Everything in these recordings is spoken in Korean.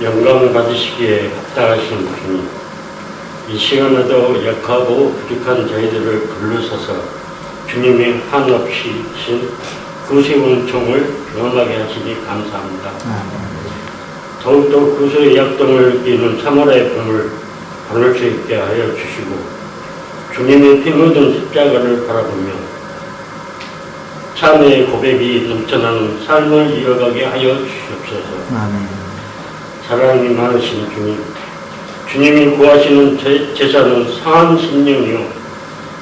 영광을 받으시기에 합당하신 주님, 이 시간에도 약하고 부족한 저희들을 불러서서 주님이 한없이 신 구세 은총을 경험하게 하시니 감사합니다. 더욱더 구세의 약동을 이는 3월의 봄을 보낼 수 있게 하여 주시고, 주님의 피 묻은 십자가를 바라보며 참회의 고백이 넘쳐나는 삶을 이어가게 하여 주시옵소서. 아멘. 사랑이 많으신 주님, 주님이 구하시는 제사는 상한 심령이요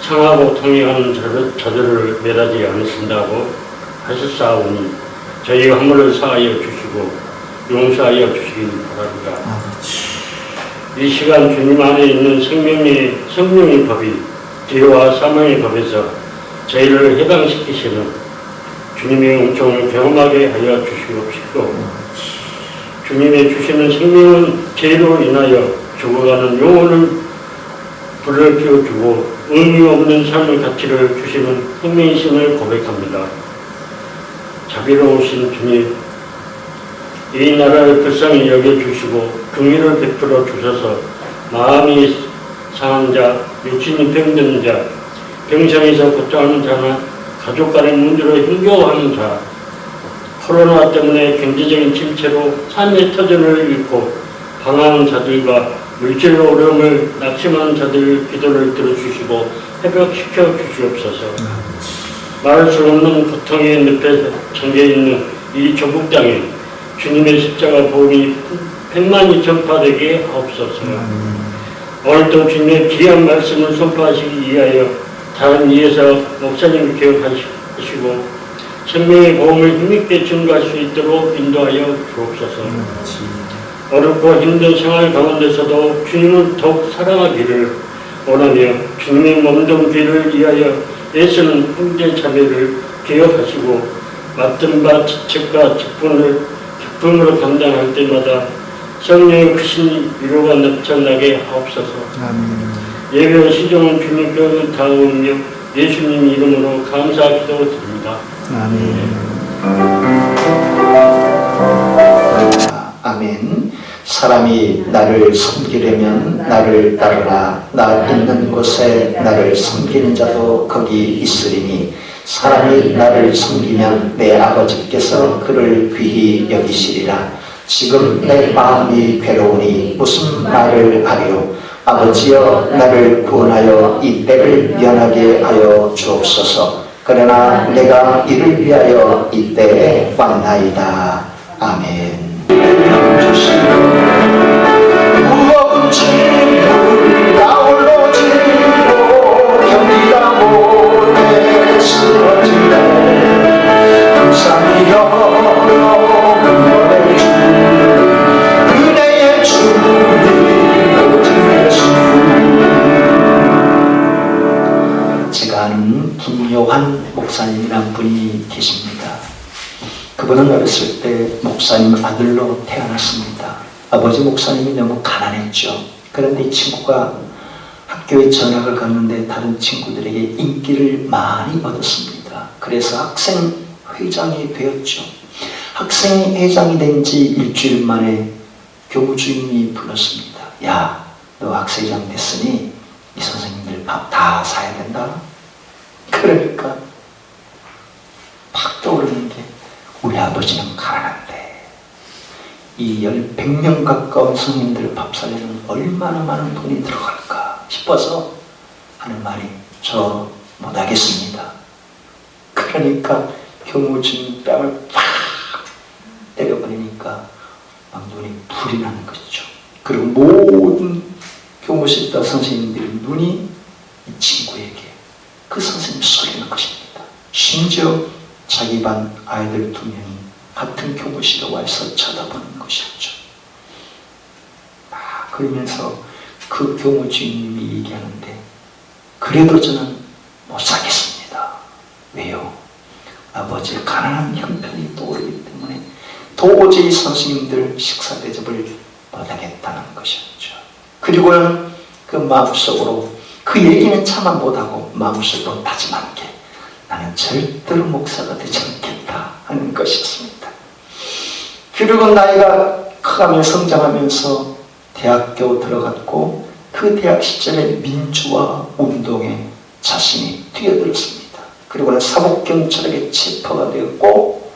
상하고 통행하는 자들을 매다지 않으신다고 하셨사오니 저희 허물을 사하여 주시고 용서하여 주시기 바랍니다. 이 시간 주님 안에 있는 생명의 법이 죄와 사망의 법에서 저희를 해방시키시는 주님의 은총을 경험하게 하여 주시옵시고, 주님의 주시는 생명은 죄로 인하여 죽어가는 영혼을 불을 피워주고 의미 없는 삶의 가치를 주시는 생명이심을 고백합니다. 자비로우신 주님, 이 나라를 불쌍히 여겨주시고 긍휼을 베풀어 주셔서 마음이 상한 자, 육신이 병든 자, 병상에서 고통하는 자나 가족 간의 문제로 힘겨워하는 자, 코로나 때문에 경제적인 침체로 삶의 터전을 잃고 방황하는 자들과 물질로 어려움을 낙심하는 자들 기도를 들어주시고 회복시켜 주시옵소서. 말할 수 없는 고통의 늪에 잠겨있는 이 조국 땅에 주님의 십자가 복음이 백만이 전파되게 하옵소서. 오늘도 주님의 귀한 말씀을 선포하시기 위하여 다른 이에서 목사님을 기억하시고 생명의 복음을 힘있게 증거할 수 있도록 인도하여 주옵소서. 어렵고 힘든 생활 가운데서도 주님을 더욱 사랑하기를 원하며 주님의 몸된 길을 위하여 애쓰는 형제 자매를 기억하시고 맡은 바 지책과 직분으로 감당할 때마다 성령의 크신 위로가 넘쳐나게 하옵소서. 예배와 시종은 주님께 다오며 예수님 이름으로 감사 기도드립니다. 아멘. 사람이 나를 섬기려면 나를 따르라. 나 있는 곳에 나를 섬기는 자도 거기 있으리니 사람이 나를 섬기면 내 아버지께서 그를 귀히 여기시리라. 지금 내 마음이 괴로우니 무슨 말을 하리요. 아버지여 나를 구원하여 이 때를 면하게 하여 주옵소서. 그러나 내가 이를 위하여 이때에 왔나이다. 아멘. 제가 아는 김요한 목사님이란 분이 계십니다. 그분은 어렸을 때 목사님 아들로 태어났습니다. 아버지 목사님이 너무 가난했죠. 그런데 이 친구가 학교에 전학을 갔는데 다른 친구들에게 인기를 많이 얻었습니다. 그래서 학생회장이 되었죠. 학생회장이 된 지 일주일 만에 교무주임이 불렀습니다. 야, 너 학생회장 됐으니 이 선생님들 밥 다 사야 된다. 그러니까 팍 떠오르는 게 우리 아버지는 가난한데 이 100명 가까운 선생님들 밥 사려면 얼마나 많은 돈이 들어갈까 싶어서 하는 말이 저 못하겠습니다. 그러니까 교무주임 뺨을 팍 때려버리니까 막 눈이 불이 나는 것이죠. 그리고 모든 교무실다 선생님들의 눈이 이 친구에게 그 선생님 쏠리는 것입니다. 심지어 자기 반 아이들 2명이 같은 교무실에 와서 쳐다보는 것이었죠. 그러면서 그 교무주임님이 얘기하는데 그래도 저는 못 사겠습니다. 왜요? 아버지의 가난한 형편이 떠오르기 때문에 도저히 선생님들 식사 대접을 못하겠다는 것이었죠. 그리고는 그 마음속으로 그 얘기는 차마 못하고 마음속으로 다짐한 게 나는 절대로 목사가 되지 않겠다 하는 것이었습니다. 그리고 나이가 커가며 성장하면서 대학교 들어갔고 그 대학 시절에 민주화 운동에 자신이 뛰어들었습니다. 그리고는 사법경찰에게 체포가 되었고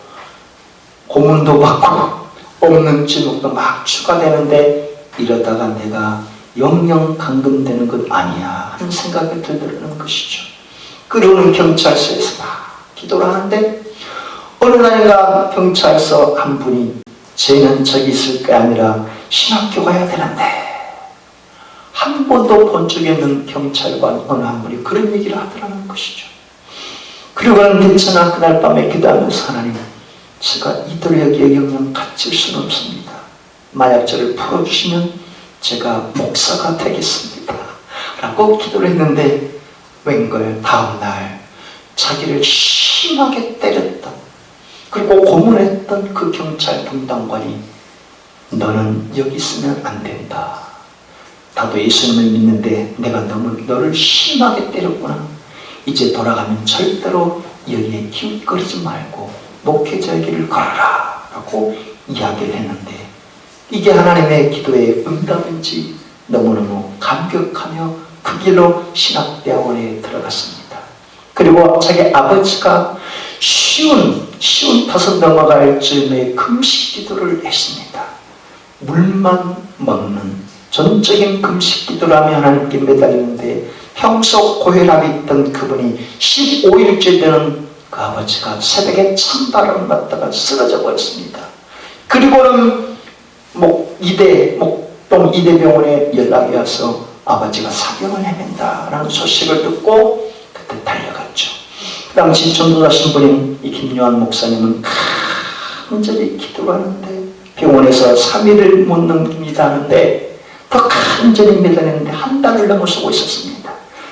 고문도 받고 없는 지목도 막 추가되는데 이러다가 내가 영영 감금되는 것 아니야 하는 생각이 들더라는 것이죠. 그러는 경찰서에서 막 기도를 하는데 어느 날인가 경찰서 한 분이 쟤는 저기 있을 게 아니라 신학교 가야 되는데 한 번도 본 적이 없는 경찰관 어느 한 분이 그런 얘기를 하더라는 것이죠. 그리고는 괜찮아 그날 밤에 기도하면서 하나님 제가 이들 여기에 영영 갇힐 수는 없습니다. 만약 저를 풀어주시면 제가 목사가 되겠습니다 라고 기도를 했는데 웬걸 다음날 자기를 심하게 때렸던 그리고 고문했던 그 경찰 분당관이 너는 여기 있으면 안 된다. 나도 예수님을 믿는데 내가 너를 심하게 때렸구나. 이제 돌아가면 절대로 여기에 기웃거리지 말고 목회자의 길을 걸어라 라고 이야기를 했는데 이게 하나님의 기도의 응답인지 너무너무 감격하며 그 길로 신학대학원에 들어갔습니다. 그리고 자기 아버지가 쉬운 터서 넘어갈 즈음에 금식 기도를 했습니다. 물만 먹는 전적인 금식 기도를 하며 하나님께 매달리는데 평소 고혈압이 있던 그분이 15일째 되는 그 아버지가 새벽에 찬바람을 맞다가 쓰러져 버렸습니다. 그리고는 목동 이대병원에 연락이 와서 아버지가 사경을 헤맨다라는 소식을 듣고 그때 달려갔죠. 그 당시 전도자 신부님 이 김요한 목사님은 간절히 기도를 하는데 병원에서 3일을 못 넘깁니다 하는데 더 간절히 매달리는데 한 달을 넘어서고 있었습니다.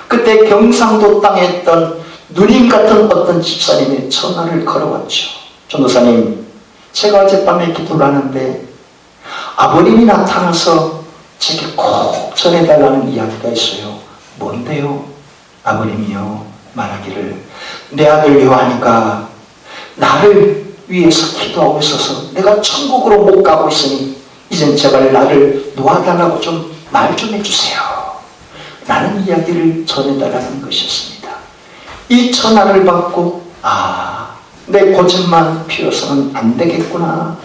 그때 경상도 땅에 있던 누님 같은 어떤 집사님이 전화를 걸어왔죠. 전도사님 제가 어젯밤에 기도를 하는데 아버님이 나타나서 제게 꼭 전해달라는 이야기가 있어요. 뭔데요? 아버님이요 말하기를 내 아들 요한이가 나를 위해서 기도하고 있어서 내가 천국으로 못 가고 있으니 이젠 제발 나를 놓아달라고 좀 말 좀 해주세요 라는 이야기를 전해달라는 것이었습니다. 이 전화를 받고 내 고집만 피워서는 안 되겠구나.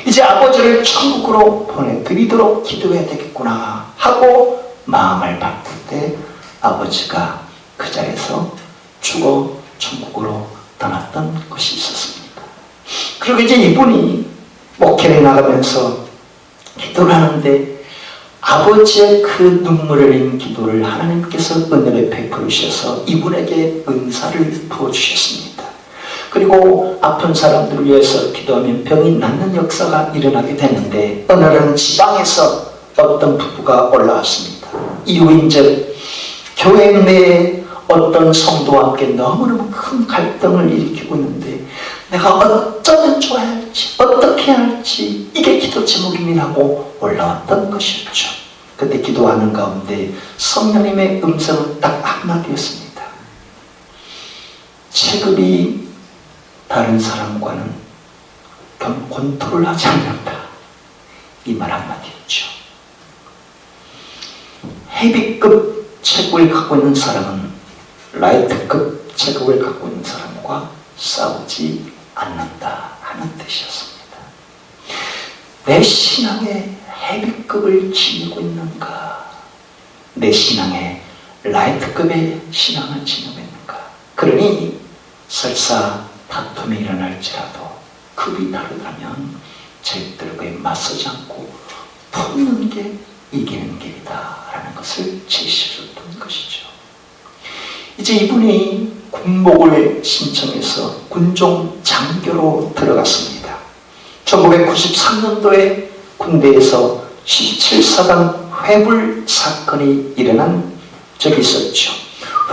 이제 아버지를 천국으로 보내드리도록 기도해야 되겠구나 하고 마음을 바꿀 때 아버지가 그 자리에서 죽어 천국으로 떠났던 것이 있었습니다. 그리고 이제 이분이 목회를 나가면서 기도를 하는데 아버지의 그 눈물을 흘린 기도를 하나님께서 은혜를 베풀으셔서 이분에게 은사를 부어주셨습니다. 그리고 아픈 사람들을 위해서 기도하면 병이 낫는 역사가 일어나게 되는데 어느 날 지방에서 어떤 부부가 올라왔습니다. 이유인즉 교회 내에 어떤 성도와 함께 너무너무 큰 갈등을 일으키고 있는데 내가 어쩌면 좋아야 할지 어떻게 해야 할지 이게 기도 제목입니다 하고 올라왔던 것이었죠. 그때 기도하는 가운데 성령님의 음성은 딱 한마디였습니다. 체급이 다른 사람과는 권투를 하지 않는다. 이 말 한마디였죠. 헤비급 체급을 갖고 있는 사람은 라이트급 체급을 갖고 있는 사람과 싸우지 않는다 하는 뜻이었습니다. 내 신앙에 헤비급을 지니고 있는가? 내 신앙에 라이트급의 신앙을 지니고 있는가? 그러니 설사 다툼이 일어날지라도 급이 다르다면 절대로 그에 맞서지 않고 푸는 게 이기는 길이다 라는 것을 제시해줬던 것이죠. 이제 이분이 군복을 신청해서 군종 장교로 들어갔습니다. 1993년도에 군대에서 17사단 회불 사건이 일어난 적이 있었죠.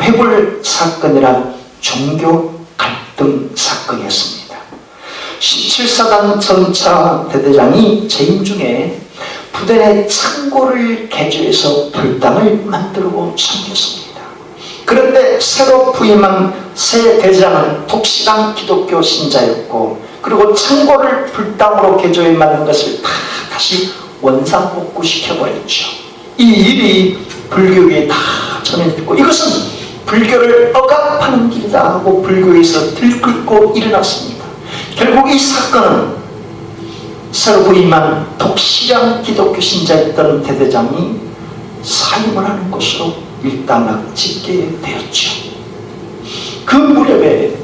회불 사건이란 종교 갈등 사건이었습니다. 17사단 전차 대대장이 재임 중에 부대 내 창고를 개조해서 불당을 만들고 섬겼습니다. 그런데 새로 부임한 새 대장은 독실한 기독교 신자였고 그리고 창고를 불당으로 개조해 만든 것을 다 다시 원상복구시켜버렸죠. 이 일이 불교계에 다 전해졌고, 이것은 불교를 억압하는 길이다 하고 불교에서 들끓고 일어났습니다. 결국 이 사건은 새로 부임한 독실한 기독교 신자였던 대대장이 사임을 하는 것으로 일단락짓게 되었죠. 그 무렵에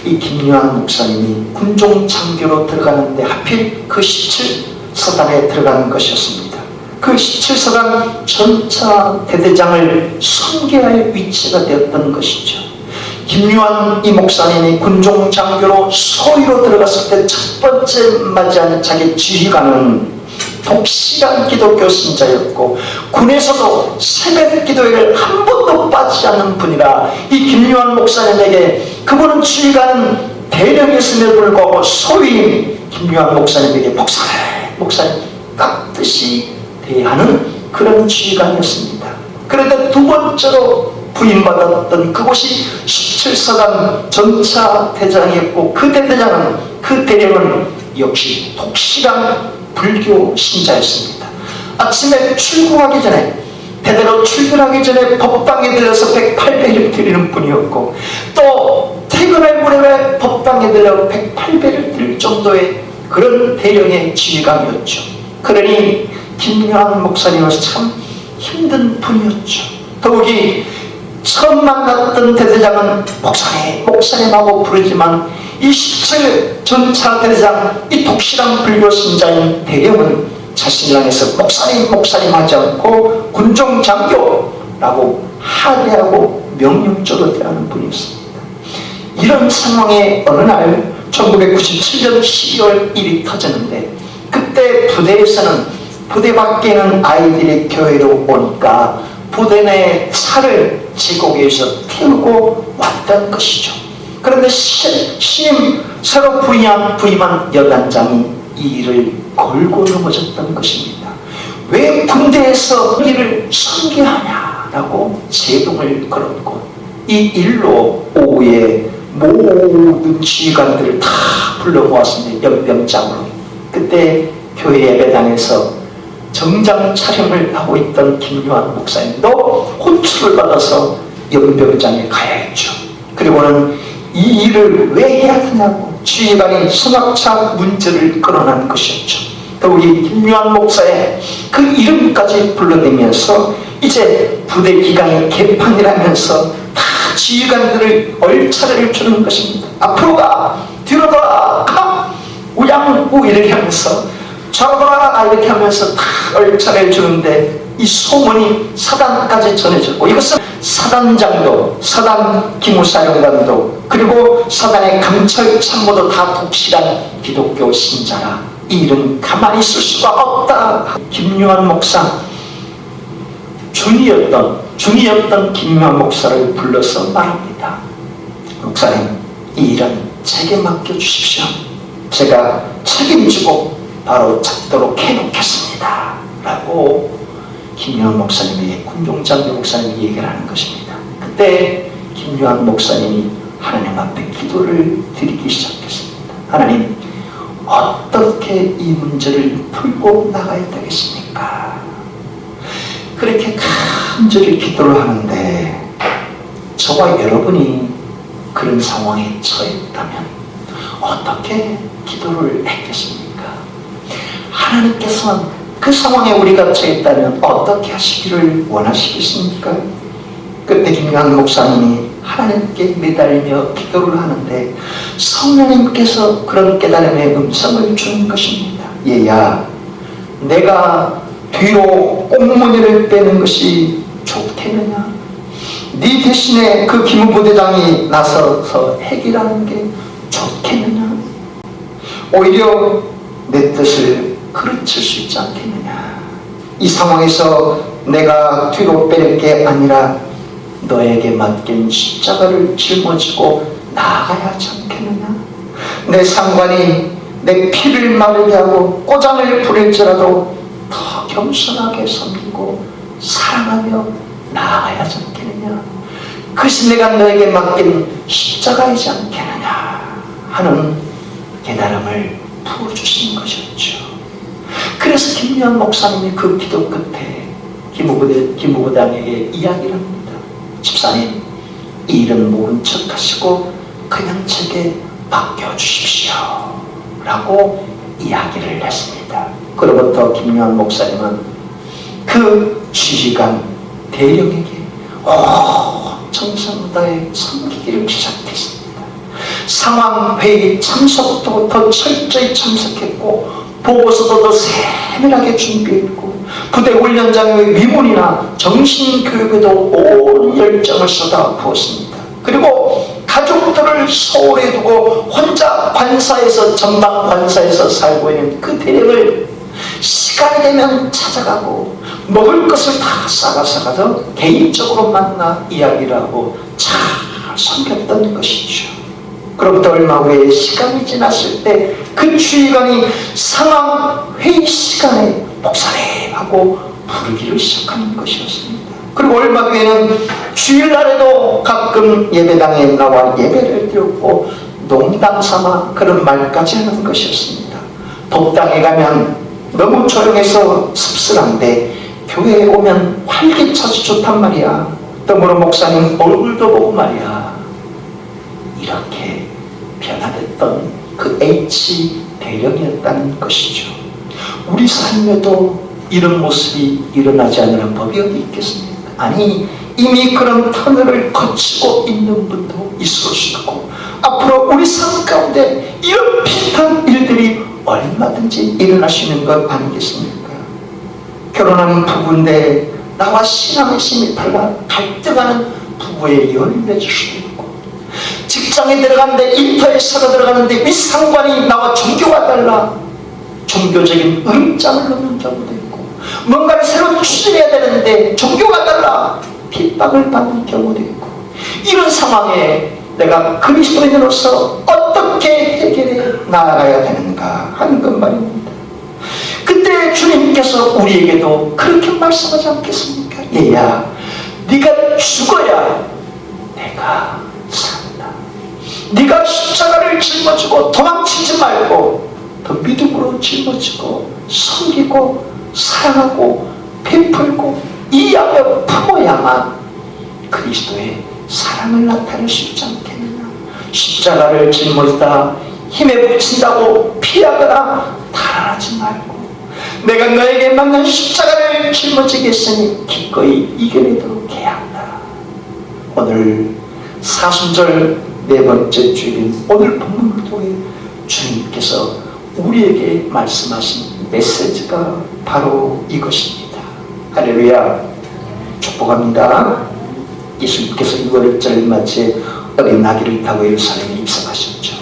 이 김요한 목사님이 군종 장교로 들어가는데 하필 그 17서단에 들어가는 것이었습니다. 그 17서단 전차 대대장을 선계할 위치가 되었던 것이죠. 김요한 이 목사님이 군종 장교로 소위로 들어갔을 때 첫 번째 맞이한 자기 지휘관은 독실한 기독교 신자였고, 군에서도 새벽 기도회를 한 번도 빠지지 않는 분이라 이 김요한 목사님에게, 그분은 지휘관은 대령이었음에도 불구하고 소위인 김요한 목사님에게 목사님 깍듯이 대하는 그런 지휘관이었습니다. 그런데 두 번째로 부임받았던 그곳이 17서단 전차 대장이었고, 그 대대장은, 그 대령은 역시 독실한 불교 신자였습니다. 아침에 출국하기 전에, 대대로 출근하기 전에 법당에 들려서 108배를 드리는 분이었고, 또 퇴근할 무렵에 법당에 들려 108배를 드릴 정도의 그런 대령의 지휘관이었죠. 그러니 김요한 목사님은 참 힘든 분이었죠. 더욱이 처음 만났던 대대장은 목사님하고 부르지만, 이 17 전차 대대장, 이 독실한 불교 신자인 대령은 자신을 향해서 목사님 하지 않고 군종 장교라고 하대하고 명령적으로 대하는 분이었습니다. 이런 상황에 어느 날 1997년 12월 1일이 터졌는데, 그때 부대에서는, 부대 밖에는 아이들이 교회로 오니까 부대 내 차를 지고기에서 태우고 왔던 것이죠. 그런데 신임 새로 부임한 여단장이 이 일을 걸고 넘어졌던 것입니다. 왜 군대에서 일을 선계하냐라고 제동을 걸었고, 이 일로 오후에 모든 지휘관들을 다 불러 모았습니다. 연병장으로. 그때 교회 예배당에서 정장 촬영을 하고 있던 김요한 목사님도 호출을 받아서 연병장에 가야 했죠. 그리고는 이 일을 왜 해야 되냐고 지휘관이 수납차 문제를 끌어낸 것이었죠. 더욱이 김요한 목사의 그 이름까지 불러대면서 이제 부대 기강이 개판이라면서 다 지휘관들을 얼차례를 주는 것입니다. 앞으로 가, 뒤로 돌아, 가, 우양우 이렇게 하면서 좌우라 이렇게 하면서 다 얼차례를 주는데, 이 소문이 사단까지 전해졌고, 이것은 사단장도, 사단 기무사령관도, 그리고 사단의 감찰 참모도 다 독실한 기독교 신자라 이 일은 가만히 있을 수가 없다. 김요한 목사, 중이었던 김요한 목사를 불러서 말합니다. 목사님, 이 일은 제게 맡겨주십시오. 제가 책임지고 바로 잡도록 해놓겠습니다 라고 김요한 목사님에게 군종장교 문목사님이 얘기를 하는 것입니다. 그때 김요한 목사님이 하나님 앞에 기도를 드리기 시작했습니다. 하나님, 어떻게 이 문제를 풀고 나가야 되겠습니까? 그렇게 간절히 기도를 하는데, 저와 여러분이 그런 상황에 처했다면 어떻게 기도를 했겠습니까? 하나님께서는 그 상황에 우리가 처했다면 어떻게 하시기를 원하시겠습니까? 그때 김요한 목사님이 하나님께 매달리며 기도를 하는데 성령님께서 그런 깨달음의 음성을 주는 것입니다. 얘야, 내가 뒤로 꽁무니를 빼는 것이 좋겠느냐? 네 대신에 그 기무부대장이 나서서 해결하는 게 좋겠느냐? 오히려 내 뜻을 그르칠 수 있지 않겠느냐? 이 상황에서 내가 뒤로 뺄 게 아니라 너에게 맡긴 십자가를 짊어지고 나아가야 하지 않겠느냐? 내 상관이 내 피를 마르게 하고 꼬장을 부릴지라도 더 겸손하게 섬기고 사랑하며 나아가야 하지 않겠느냐? 그것이 내가 너에게 맡긴 십자가이지 않겠느냐 하는 깨달음을 부어주신 것이었죠. 그래서 김유한 목사님이 그 기도 끝에 기무부단에게 이야기를 합니다. 집사님, 이 일은 모른 척 하시고 그냥 제게 맡겨주십시오 라고 이야기를 했습니다. 그로부터 김유한 목사님은 그 지휘관 대령에게 정성을 다해 섬기기를 시작했습니다. 상황회의 참석도 더 철저히 참석했고 보고서도 더 세밀하게 준비했고 부대 훈련장의 위문이나 정신교육에도 온 열정을 쏟아부었습니다. 그리고 가족들을 서울에 두고 혼자 관사에서 전방 관사에서 살고 있는 그 대령을 시간이 되면 찾아가고 먹을 것을 다 싸가서 개인적으로 만나 이야기를 하고 잘 섬겼던 것이죠. 그로부터 얼마 후에 시간이 지났을 때 그 주의관이 상황 회의 시간에 목사님 하고 부르기를 시작하는 것이었습니다. 그리고 얼마 뒤에는 주일날에도 가끔 예배당에 나와 예배를 드렸고 농담 삼아 그런 말까지 하는 것이었습니다. 법당에 가면 너무 조용해서 씁쓸한데 교회에 오면 활기차서 좋단 말이야. 덤으로 목사님 얼굴도 보고 말이야. 이렇게 변화됐던 그 H 대령이었다는 것이죠. 우리 삶에도 이런 모습이 일어나지 않으는 법이 어디 있겠습니까? 아니, 이미 그런 터널을 거치고 있는 분도 있을 수 있고 앞으로 우리 삶 가운데 이런 비슷한 일들이 얼마든지 일어날 수 있는 것 아니겠습니까? 결혼하는 부부인데 나와 신앙의 힘이 달라 갈등하는 부부의 연이 맺을 수도 있고, 직장에 들어가는데 일터에 새로 들어가는데 윗상관이 나와 종교가 달라 종교적인 음장을 넣는 경우도 있고, 뭔가를 새로 추진해야 되는데 종교가 달라 핍박을 받는 경우도 있고, 이런 상황에 내가 그리스도인으로서 어떻게 해결해 나아가야 되는가 하는 것 말입니다. 그때 주님께서 우리에게도 그렇게 말씀하지 않겠습니까? 얘야, 네가 죽어야 내가 산다. 네가 십자가를 짊어지고 도망치지 말고 더 믿음으로 짊어지고 섬기고 사랑하고 베풀고 이해하며 품어야만 그리스도의 사랑을 나타낼 수 있지 않겠느냐. 십자가를 짊어지다 힘에 부친다고 피하거나 달아나지 말고 내가 너에게 맞는 십자가를 짊어지겠으니 기꺼이 이겨내도록 해야 한다. 오늘 사순절 네 번째 주일인 오늘 본문을 통해 주님께서 우리에게 말씀하신 메시지가 바로 이것입니다. 할렐루야. 축복합니다. 예수님께서 6월절 맞이에 어린 나귀를 타고 예루살렘에 입성하셨죠.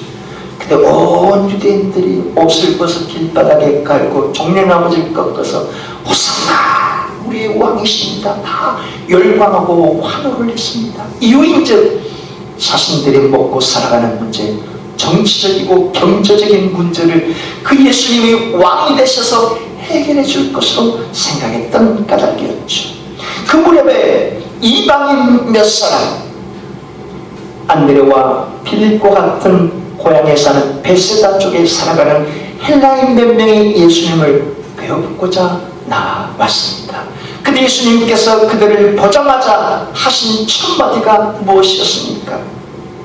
근데 온 유대인들이 옷을 벗어 길바닥에 깔고 종려나무를 꺾어서 호산나 우리의 왕이십니다 다 열광하고 환호를 했습니다. 이유인즉 자신들이 먹고 살아가는 문제, 정치적이고 경제적인 문제를 그 예수님이 왕이 되셔서 해결해 줄 것으로 생각했던 까닭이었죠. 그 무렵에 이방인 몇 사람, 안드레와 빌립과 같은 고향에 사는 베세다 쪽에 살아가는 헬라인 몇 명이 예수님을 배워보고자 나왔습니다. 근데 예수님께서 그들을 보자마자 하신 첫 마디가 무엇이었습니까?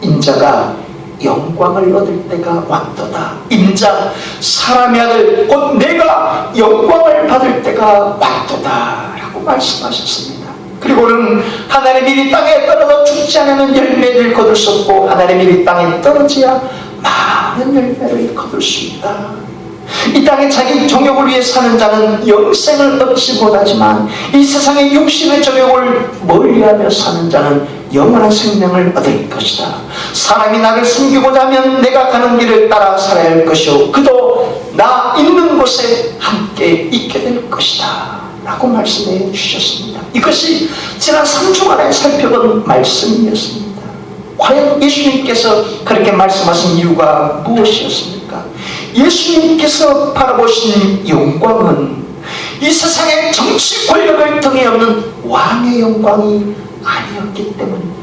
인자가 영광을 얻을 때가 왔도다. 인자, 사람의 아들 곧 내가 영광을 받을 때가 왔도다 라고 말씀하셨습니다. 그리고는 하나님이 이 땅에 떨어져 죽지 않으면 열매를 거둘 수 없고 하나님이 이 땅에 떨어져야 많은 열매를 거둘 수 있다. 이 땅에 자기 정욕을 위해 사는 자는 영생을 얻지 못하지만 이 세상의 육신의 정욕을 멀리하며 사는 자는 영원한 생명을 얻을 것이다. 사람이 나를 숨기고자 하면 내가 가는 길을 따라 살아야 할 것이요 그도 나 있는 곳에 함께 있게 될 것이다 라고 말씀해 주셨습니다. 이것이 지난 3주간에 살펴본 말씀이었습니다. 과연 예수님께서 그렇게 말씀하신 이유가 무엇이었습니까? 예수님께서 바라보신 영광은 이 세상의 정치 권력을 등에 업는 왕의 영광이 아니었기 때문입니다.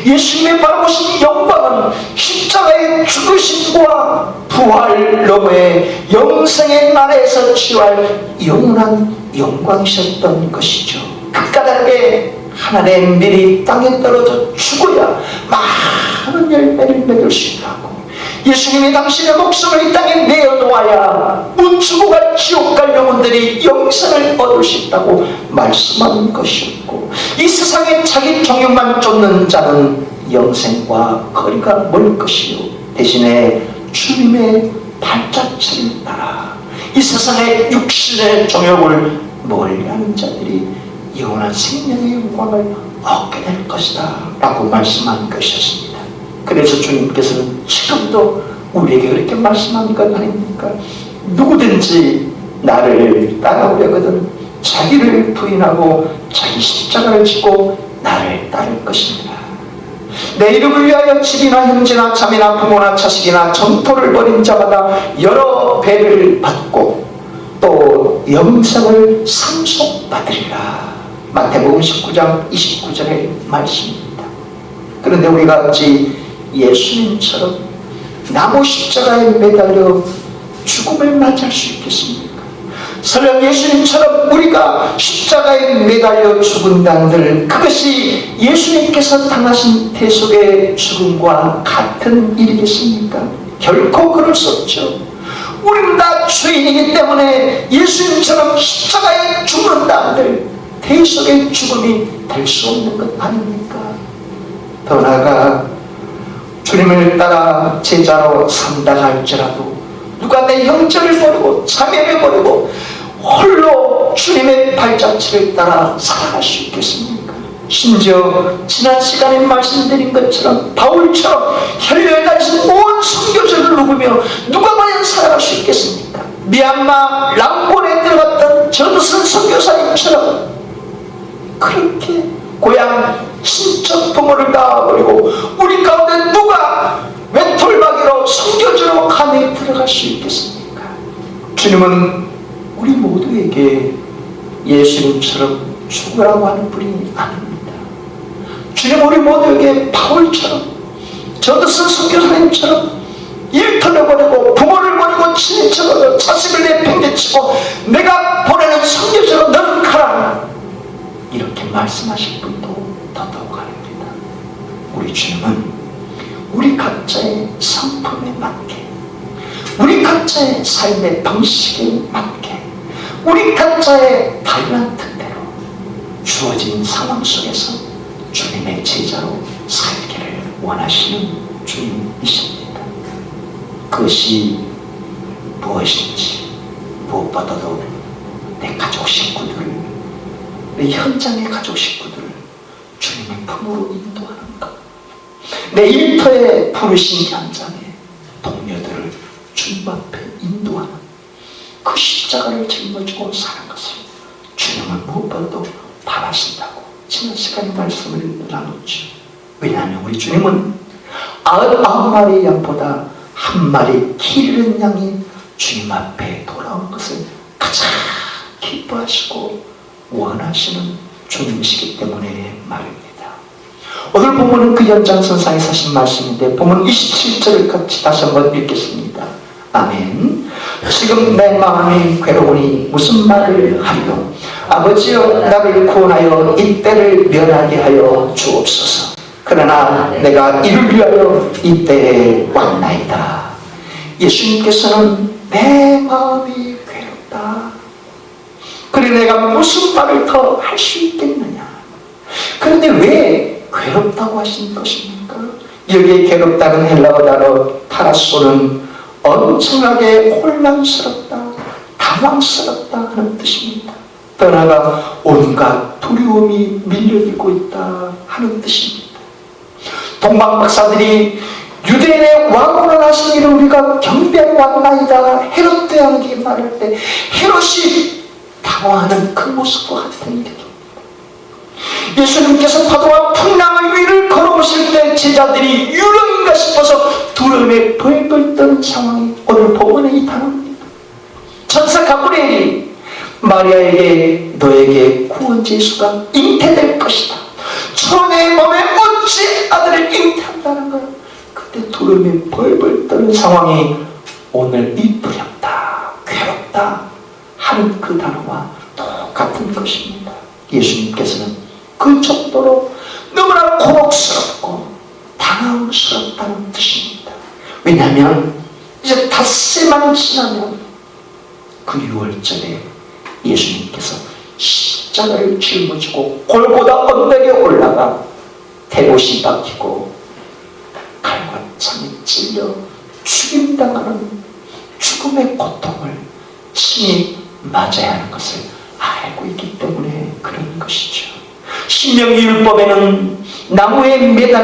예수님의 바라보신 영광은 십자가의 죽으심과 부활 너머의 영생의 나라에서 취할 영원한 영광이셨던 것이죠. 그 까닭에 하나님의 밀이 땅에 떨어져 죽어야 많은 열매를 맺을 수 있다고, 예수님이 당신의 목숨을 이 땅에 내어놓아야 묻히고 갈 지옥 갈 영혼들이 영생을 얻을 수 있다고 말씀한 것이었고, 이 세상에 자기 정욕만 쫓는 자는 영생과 거리가 멀 것이요 대신에 주님의 발자취를 따라 이 세상의 육신의 정욕을 멀리하는 자들이 영원한 생명의 영광을 얻게 될 것이다 라고 말씀한 것이었습니다. 그래서 주님께서는 지금도 우리에게 그렇게 말씀한 것 아닙니까? 누구든지 나를 따라오려거든 자기를 부인하고 자기 십자가를 지고 나를 따를 것입니다. 내 이름을 위하여 집이나 형제나 자매나 부모나 자식이나 전토를 벌인 자마다 여러 배를 받고 또 영생을 상속받으리라. 마태복음 19장 29절의 말씀입니다. 그런데 우리가 어찌 예수님처럼 나무 십자가에 매달려 죽음을 맞이할 수 있겠습니까? 설령 예수님처럼 우리가 십자가에 매달려 죽은다는들 그것이 예수님께서 당하신 대속의 죽음과 같은 일이겠습니까? 결코 그럴 수 없죠. 우리는 다 죄인이기 때문에 예수님처럼 십자가에 죽는다는들 대속의 죽음이 될 수 없는 것 아닙니까? 더 나아가 주님을 따라 제자로 산다 할지라도 누가 내 형제를 버리고 자매를 버리고 홀로 주님의 발자취를 따라 살아갈 수 있겠습니까? 심지어 지난 시간에 말씀드린 것처럼 바울처럼 혈류에 다니신 온 선교사를 누구며 누가 과연 살아갈 수 있겠습니까? 미얀마 랑곤에 들어갔던 저드슨 선교사님처럼 그렇게 고향 친척 부모를 다 버리고 우리 가운데 누가 외톨마기로 선교지로 간에 들어갈 수 있겠습니까? 주님은 우리 모두에게 예수님처럼 죽으라고 하는 분이 아닙니다. 주님 우리 모두에게 바울처럼 저드슨 선교사님처럼 일터를 버리고 부모를 버리고 친척을 자식을 내팽개치고 내가 보내는 선교지로 너는 가라 이렇게 말씀하실 분도 더더욱 아닙니다. 우리 주님은 우리 각자의 성품에 맞게 우리 각자의 삶의 방식에 맞게 우리 각자의 달란트대로 주어진 상황 속에서 주님의 제자로 살기를 원하시는 주님이십니다. 그것이 무엇인지 무엇보다도 내 가족 식구들을 내 현장의 가족 식구들을 주님의 품으로 인도하는 것, 내 일터에 부르신 현장의 동료들을 주님 앞에 인도하는 그 십자가를 짊어지고 사는 것을 주님은 무엇보다도 바라신다고 지난 시간에 말씀을 나눴죠. 왜냐하면 우리 주님은 99마리의 양보다 한 마리 길 잃은 양이 주님 앞에 돌아온 것을 가장 기뻐하시고 원하시는 주님이시기 때문에 말입니다. 오늘 본문은 그 연장선상에 사신 말씀인데 본문 27절을 같이 다시 한번 읽겠습니다. 아멘. 지금 내 마음이 괴로우니 무슨 말을 하리요. 아버지여 나를 구원하여 이 때를 면하게 하여 주옵소서. 그러나 내가 이를 위하여 이 때에 왔나이다. 예수님께서는 내 마음이 괴롭다. 그래 내가 무슨 말을 더 할 수 있겠느냐. 그런데 왜 괴롭다고 하신 것입니까? 여기에 괴롭다는 헬라어 단어 타라소는 엄청나게 혼란스럽다, 당황스럽다 하는 뜻입니다. 더 나아가 온갖 두려움이 밀려들고 있다 하는 뜻입니다. 동방 박사들이 유대인의 왕으로 나신 이를 우리가 경배하러 왔나이다 헤롯 대왕에게 말할 때 헤롯이 당황하는 그 모습과 같은 일입니다. 예수님께서 파도와 풍랑을 위를 걸어오실 때 제자들이 유령인가 싶어서 두려움에 벌벌 떠는 상황이 오늘 본문에 나타납니다. 천사 가브리엘이 마리아에게 너에게 구원제수가 잉태될 것이다. 처녀의 몸에 번째 아들을 잉태한다는 것. 그때 두려움이 벌벌 떠는 상황이 오늘 이 두렵다, 괴롭다 하는 그 단어와 똑같은 것입니다. 예수님께서는 그 정도로 너무나 곤혹스럽고 당황스럽다는 뜻입니다. 왜냐하면 이제 닷새만 지나면 그 6월절에 예수님께서 십자가를 짊어지고 골고다 언덕에 올라가 대못이 박히고 칼과 창에 찔려 죽임당하는 죽음의 고통을 친히 맞아야 하는 것을 알고 있기 때문에 그런 것이죠. 신명기 율법에는 나무에 매달려